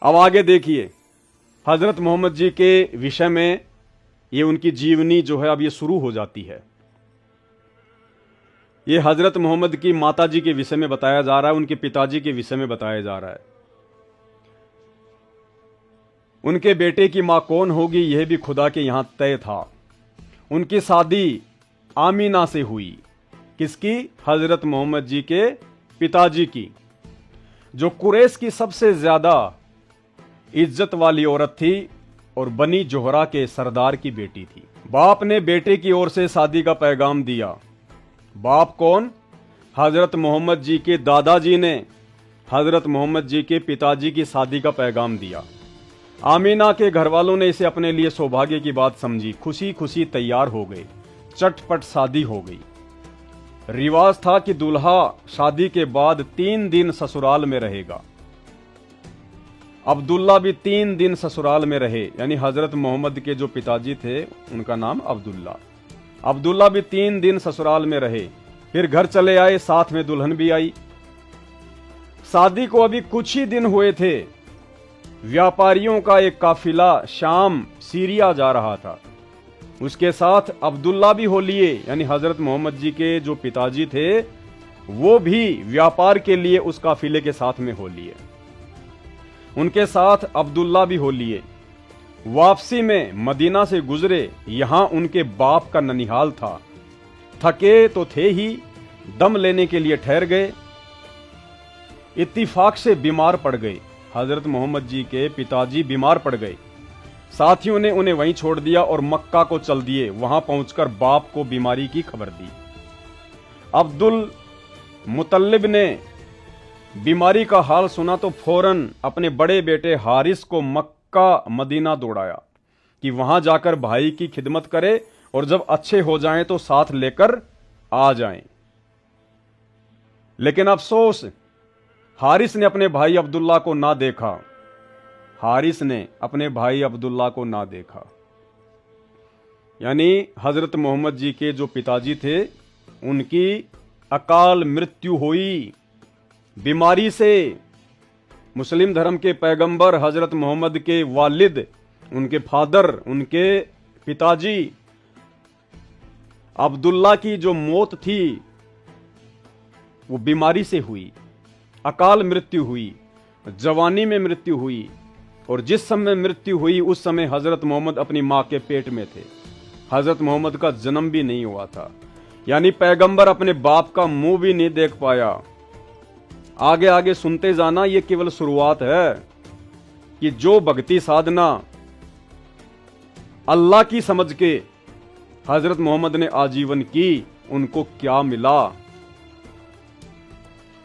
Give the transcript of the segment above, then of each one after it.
अब आगे देखिए हजरत मोहम्मद जी के विषय में, ये उनकी जीवनी जो है अब ये शुरू हो जाती है। ये हजरत मोहम्मद की माता जी के विषय में बताया जा रहा है, उनके पिताजी के विषय में बताया जा रहा है। उनके बेटे की मां कौन होगी यह भी खुदा के यहां तय था। उनकी शादी आमीना से हुई। किसकी? हजरत मोहम्मद जी के पिताजी की, जो कुरैश की सबसे ज्यादा इज्जत वाली औरत थी और बनी जोहरा के सरदार की बेटी थी। बाप ने बेटे की ओर से शादी का पैगाम दिया। बाप कौन? हजरत मोहम्मद जी के दादाजी ने हजरत मोहम्मद जी के पिताजी की शादी का पैगाम दिया। आमीना के घर वालों ने इसे अपने लिए सौभाग्य की बात समझी। खुशी खुशी तैयार हो गए, चटपट शादी हो गई। रिवाज था कि दूल्हा शादी के बाद 3 दिन ससुराल में रहेगा। अब्दुल्ला भी 3 दिन ससुराल में रहे, यानी हजरत मोहम्मद के जो पिताजी थे उनका नाम अब्दुल्ला। अब्दुल्ला भी 3 दिन ससुराल में रहे, फिर घर चले आए, साथ में दुल्हन भी आई। शादी को अभी कुछ ही दिन हुए थे, व्यापारियों का एक काफिला शाम सीरिया जा रहा था। उसके साथ अब्दुल्ला भी हो लिए, यानी हजरत मोहम्मद जी के जो पिताजी थे वो भी व्यापार के लिए उस काफिले के साथ में हो लिए। उनके साथ अब्दुल्ला भी हो लिए। वापसी में मदीना से गुजरे, यहां उनके बाप का ननिहाल था। थके तो थे ही, दम लेने के लिए ठहर गए। इत्तिफाक से बीमार पड़ गए। हजरत मोहम्मद जी के पिताजी बीमार पड़ गए। साथियों ने उन्हें वहीं छोड़ दिया और मक्का को चल दिए। वहां पहुंचकर बाप को बीमारी की खबर दी। अब्दुल मुतल्लिब ने बीमारी का हाल सुना तो फौरन अपने बड़े बेटे हारिस को मक्का मदीना दौड़ाया कि वहां जाकर भाई की खिदमत करे और जब अच्छे हो जाएं तो साथ लेकर आ जाएं। लेकिन अफसोस, हारिस ने अपने भाई अब्दुल्ला को ना देखा। हारिस ने अपने भाई अब्दुल्ला को ना देखा, यानी हजरत मोहम्मद जी के जो पिताजी थे उनकी अकाल मृत्यु हुई बीमारी से। मुस्लिम धर्म के पैगंबर हजरत मोहम्मद के वालिद, उनके फादर, उनके पिताजी अब्दुल्ला की जो मौत थी वो बीमारी से हुई, अकाल मृत्यु हुई, जवानी में मृत्यु हुई। और जिस समय मृत्यु हुई उस समय हजरत मोहम्मद अपनी मां के पेट में थे। हजरत मोहम्मद का जन्म भी नहीं हुआ था, यानी पैगंबर अपने बाप का मुंह भी नहीं देख पाया। आगे आगे सुनते जाना, ये केवल शुरुआत है कि जो भक्ति साधना अल्लाह की समझ के हजरत मोहम्मद ने आजीवन की, उनको क्या मिला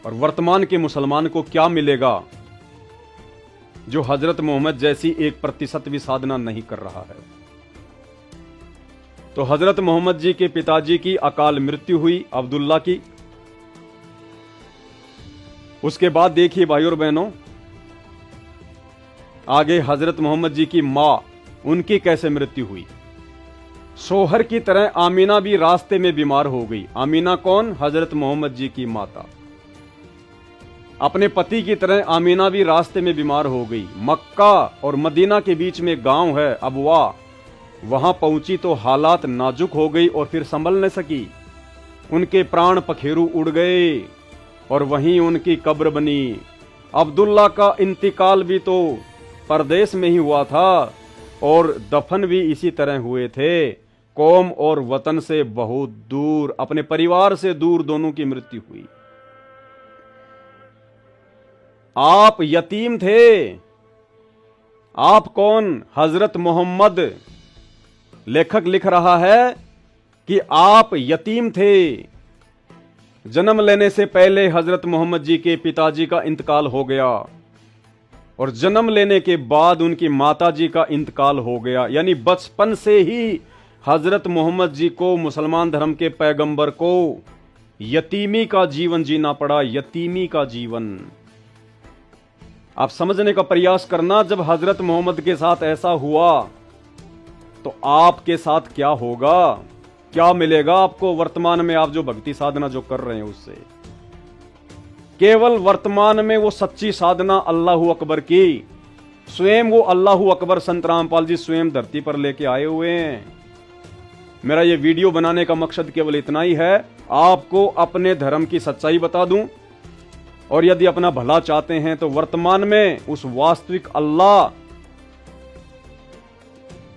और वर्तमान के मुसलमान को क्या मिलेगा जो हजरत मोहम्मद जैसी 1% भी साधना नहीं कर रहा है। तो हजरत मोहम्मद जी के पिताजी की अकाल मृत्यु हुई, अब्दुल्ला की। उसके बाद देखिए भाई और बहनों, आगे हजरत मोहम्मद जी की मां, उनकी कैसे मृत्यु हुई। सोहर की तरह आमीना भी रास्ते में बीमार हो गई। आमीना कौन? हजरत मोहम्मद जी की माता। अपने पति की तरह आमीना भी रास्ते में बीमार हो गई। मक्का और मदीना के बीच में गांव है अबवा, वहां पहुंची तो हालात नाजुक हो गई और फिर संभल न सकी। उनके प्राण पखेरु उड़ गए और वहीं उनकी कब्र बनी। अब्दुल्ला का इंतकाल भी तो परदेश में ही हुआ था और दफन भी इसी तरह हुए थे। कौम और वतन से बहुत दूर, अपने परिवार से दूर दोनों की मृत्यु हुई। आप यतीम थे। आप कौन? हजरत मोहम्मद। लेखक लिख रहा है कि आप यतीम थे। जन्म लेने से पहले हजरत मोहम्मद जी के पिताजी का इंतकाल हो गया और जन्म लेने के बाद उनकी माताजी का इंतकाल हो गया, यानी बचपन से ही हजरत मोहम्मद जी को, मुसलमान धर्म के पैगंबर को, यतीमी का जीवन जीना पड़ा। यतीमी का जीवन आप समझने का प्रयास करना। जब हजरत मोहम्मद के साथ ऐसा हुआ तो आपके साथ क्या होगा, क्या मिलेगा आपको वर्तमान में, आप जो भक्ति साधना जो कर रहे हैं उससे। केवल वर्तमान में वो सच्ची साधना अल्लाहू अकबर की, स्वयं वो अल्लाहू अकबर संत रामपाल जी स्वयं धरती पर लेके आए हुए हैं। मेरा ये वीडियो बनाने का मकसद केवल इतना ही है, आपको अपने धर्म की सच्चाई बता दूं, और यदि अपना भला चाहते हैं तो वर्तमान में उस वास्तविक अल्लाह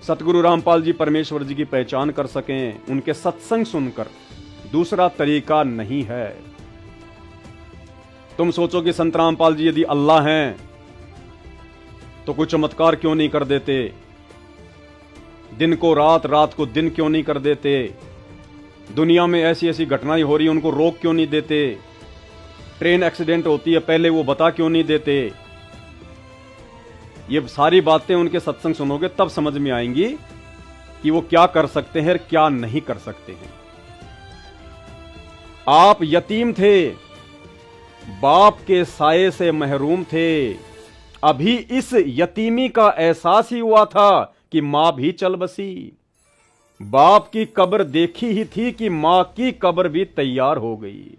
सतगुरु रामपाल जी परमेश्वर जी की पहचान कर सकें, उनके सत्संग सुनकर। दूसरा तरीका नहीं है। तुम सोचो कि संत रामपाल जी यदि अल्लाह हैं तो कुछ चमत्कार क्यों नहीं कर देते, दिन को रात, रात को दिन क्यों नहीं कर देते, दुनिया में ऐसी ऐसी घटनाएं हो रही हैं उनको रोक क्यों नहीं देते, ट्रेन एक्सीडेंट होती है पहले वो बता क्यों नहीं देते। ये सारी बातें उनके सत्संग सुनोगे तब समझ में आएंगी कि वो क्या कर सकते हैं और क्या नहीं कर सकते हैं। आप यतीम थे, बाप के साये से महरूम थे, अभी इस यतीमी का एहसास ही हुआ था कि मां भी चल बसी। बाप की कब्र देखी ही थी कि मां की कब्र भी तैयार हो गई।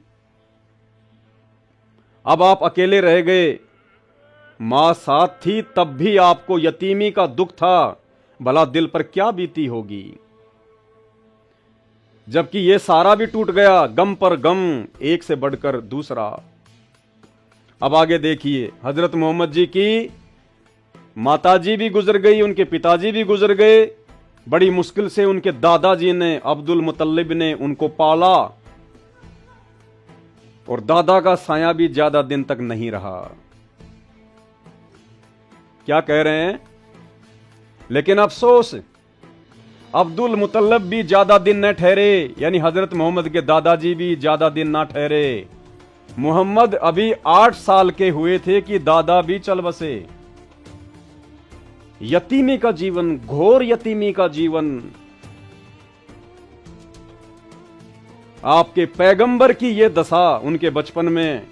अब आप अकेले रह गए, मां साथ थी तब भी आपको यतीमी का दुख था, भला दिल पर क्या बीती होगी। जबकि यह सारा भी टूट गया, गम पर गम, एक से बढ़कर दूसरा। अब आगे देखिए, हजरत मोहम्मद जी की माताजी भी गुजर गई, उनके पिताजी भी गुजर गए, बड़ी मुश्किल से उनके दादाजी ने, अब्दुल मुतल्लिब ने उनको पाला, और दादा का साया भी ज्यादा दिन तक नहीं रहा। क्या कह रहे हैं? लेकिन अफसोस, अब्दुल मुतल्लिब भी ज्यादा दिन न ठहरे, यानी हजरत मोहम्मद के दादाजी भी ज्यादा दिन ना ठहरे। मोहम्मद अभी 8 साल के हुए थे कि दादा भी चल बसे। यतीमी का जीवन, घोर यतीमी का जीवन। आपके पैगंबर की यह दशा उनके बचपन में,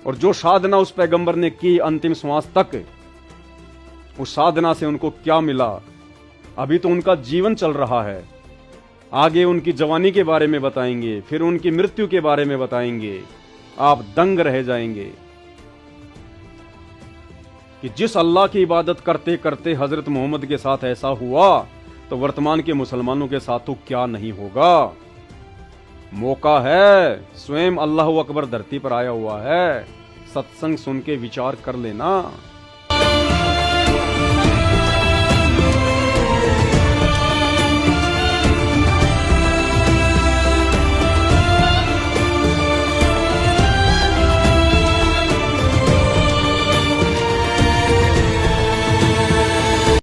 और जो साधना उस पैगंबर ने की अंतिम श्वास तक, उस साधना से उनको क्या मिला, अभी तो उनका जीवन चल रहा है। आगे उनकी जवानी के बारे में बताएंगे, फिर उनकी मृत्यु के बारे में बताएंगे। आप दंग रह जाएंगे कि जिस अल्लाह की इबादत करते करते हजरत मोहम्मद के साथ ऐसा हुआ, तो वर्तमान के मुसलमानों के साथ तो क्या नहीं होगा। मौका है, स्वयं अल्लाह अकबर धरती पर आया हुआ है, सत्संग सुन के विचार कर लेना।